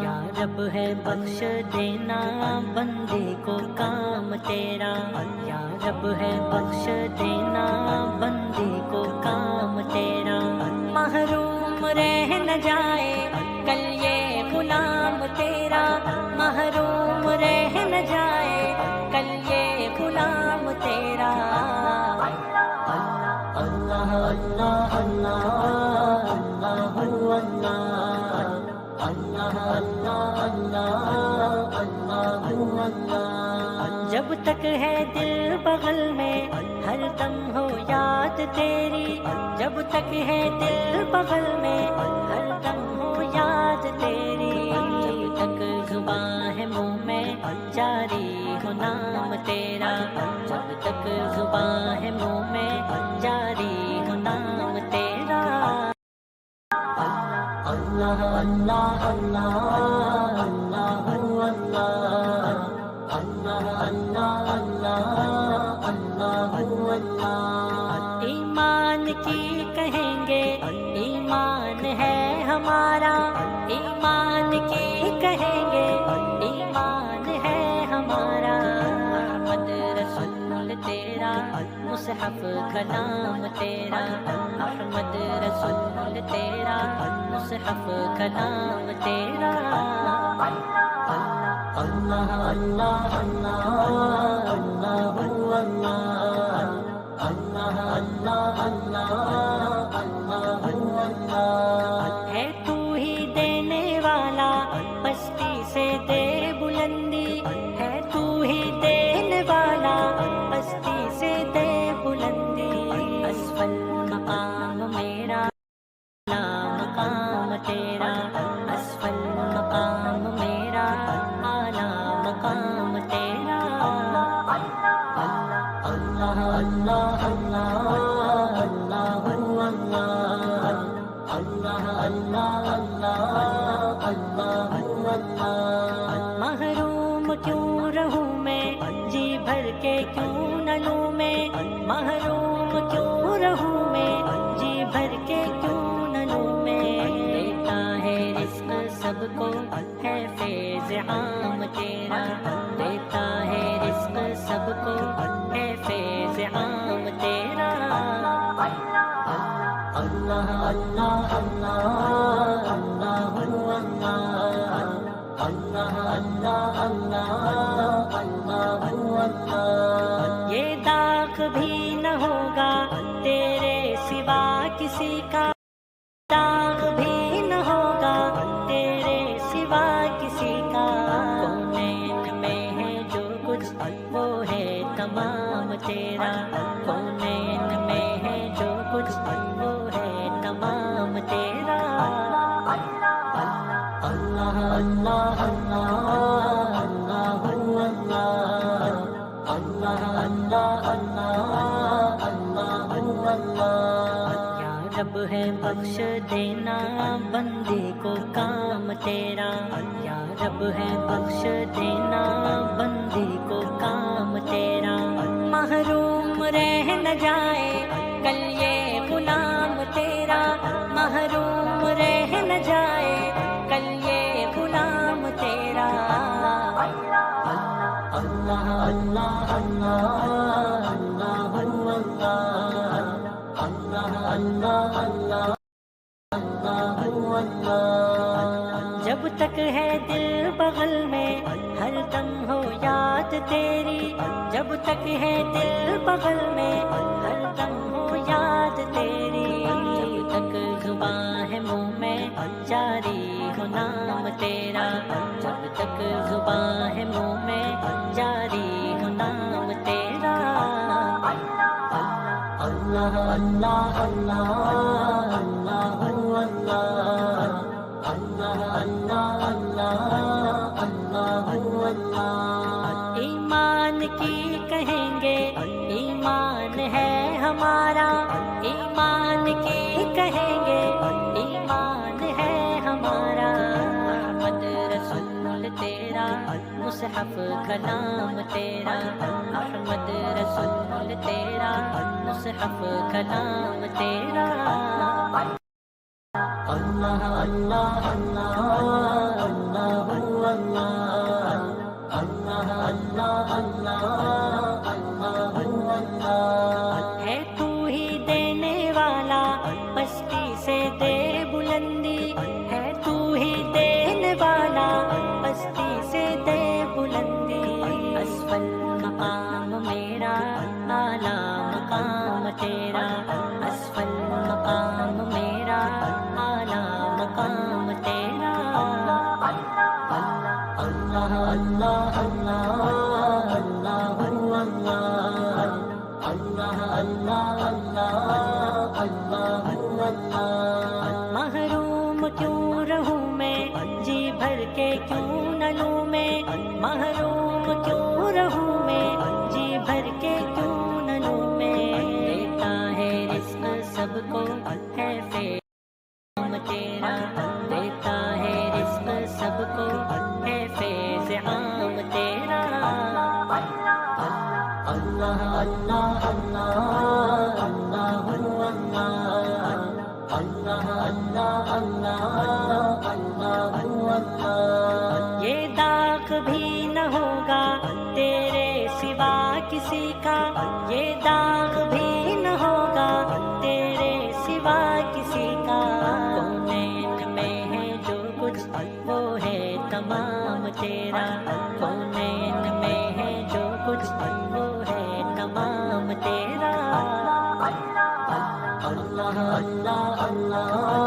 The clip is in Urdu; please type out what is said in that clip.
یا رب ہے بخش دینا بندے کو کام تیرا، یا رب ہے بخش دینا بندے کو کام تیرا، محروم رہ نہ جائے کل یہ غلام تیرا، محروم رہ نہ جائے کل یہ غلام تیرا۔ اللہ اللہ اللہ اللہ اللہ اللہ اللہ اللہ اللہ، جب تک ہے دل بغل میں ہر دم ہو یاد تیری، جب تک ہے دل بغل میں ہر دم ہو یاد تیری، جب تک زباں ہے منہ میں جاری ہو نام تیرا، جب تک زباں ہے منہ میں جاری ہو نام تیرا۔ اللہ اللہ اللہ اللہ اللہ اللہ اللہ اللہ اللہ، ایمان کی کہیں گے ایمان ہے ہمارا، ایمان کی کہیں گے ایمان ہے ہمارا، احمد رسول تیرا مصحف کلام تیرا، احمد رسول تیرا مصحف کلام تیرا۔ اللہ اللہ اللہ اللہ اللہ اللہ اللہ اللہ، ہے تو ہی دینے والا پستی سے دے بلندی، ہے تو ہی دینے والا پستی سے دے بلندی، اسفل مقام میرا اعلیٰ مقام تیرا، اسفل مقام میرا اعلیٰ مقام تیرا۔ اللہ اللہ اللہ اللہ اللہ اللہ اللہ اللہ اللہ، محروم کیوں رہوں میں جی بھر کے کیوں نہ لوں میں، محروم کیوں رہوں میں جی بھر کے کیوں نہ لوں میں، دیتا ہے رزق سب کو ہے فیض عام تیرا، دیتا ہے رزق سب کو ہے فیض عام تیرا۔ اللہ اللہ اللہ اللہ اللہ اللہ اللہ اللہ، یہ داغ بھی نہ ہوگا تیرے سوا کسی کا، داغ بھی نہ ہوگا تیرے سوا کسی کا، کونین میں ہے جو کچھ وہ ہے تمام تیرا، کونین میں ہے جو کچھ وہ ہے تمام تیرا۔ اللہ اللہ اللہ اللہ اللہ اللہ اللہ اللہ، یا رب ہے بخش دینا بندے کو کام تیرا، یا رب ہے بخش دینا بندے کو کام تیرا، محروم رہ نہ جائے کل یہ غلام تیرا، محروم رہ نہ جائے کل یہ غلام تیرا۔ اللہ اللہ اللہ اللہ اللہ اللہ اللہ، جب تک ہے دل بغل میں ہر دم ہو یاد تیری، جب تک ہے دل بغل میں ہر دم ہو یاد تیری، جب تک زباں ہے منہ میں جاری ہو نام تیرا، جب تک زباں ہے منہ میں جاری ہو نام تیرا۔ اللہ اللہ اللہ اللہ اللہ اللہ اللہ، ایمان کی کہیں گے ایمان ہے ہمارا، ایمان کی کہیں گے ایمان ہے ہمارا، احمد رسول تیرا مصحف کلام تیرا، احمد رسول تیرا مصحف کلام تیرا۔ اللہ اللہ اللہ اللہ اللہ اللہ اللہ اللہ اللہ ہے تو ہی دینے والا پستی سے دے بلندی ہے تو ہی دینے والا پستی سے دے بلندی اسفل مقام میرا اعلیٰ مقام تیرا اسفل مقام میرا اعلیٰ مقام تیرا اللہ اللہ اللہ اللہ اللہ اللہ اللہ اللہ اللہ محروم کیوں رہوں میں جی بھر کے کیوں نہ لوں میں محروم کیوں رہوں میں جی بھر کے کیوں نہ لوں میں دیتا ہے رزق سب کو ہے فیض تیرا دیتا ہے رزق سب کو ہے فیض عام تیرا اللہ اللہ اللہ اللہ اللہ اللہ اللہ اللہ یہ داغ بھی نہ ہوگا تیرے سوا کسی کا یہ داغ بھی نہ ہوگا تیرے سوا کسی کا کونین میں ہے جو کچھ وہ ہے تمام تیرا کونین میں ہے جو کچھ وہ ہے تمام تیرا اللہ اللہ اللہ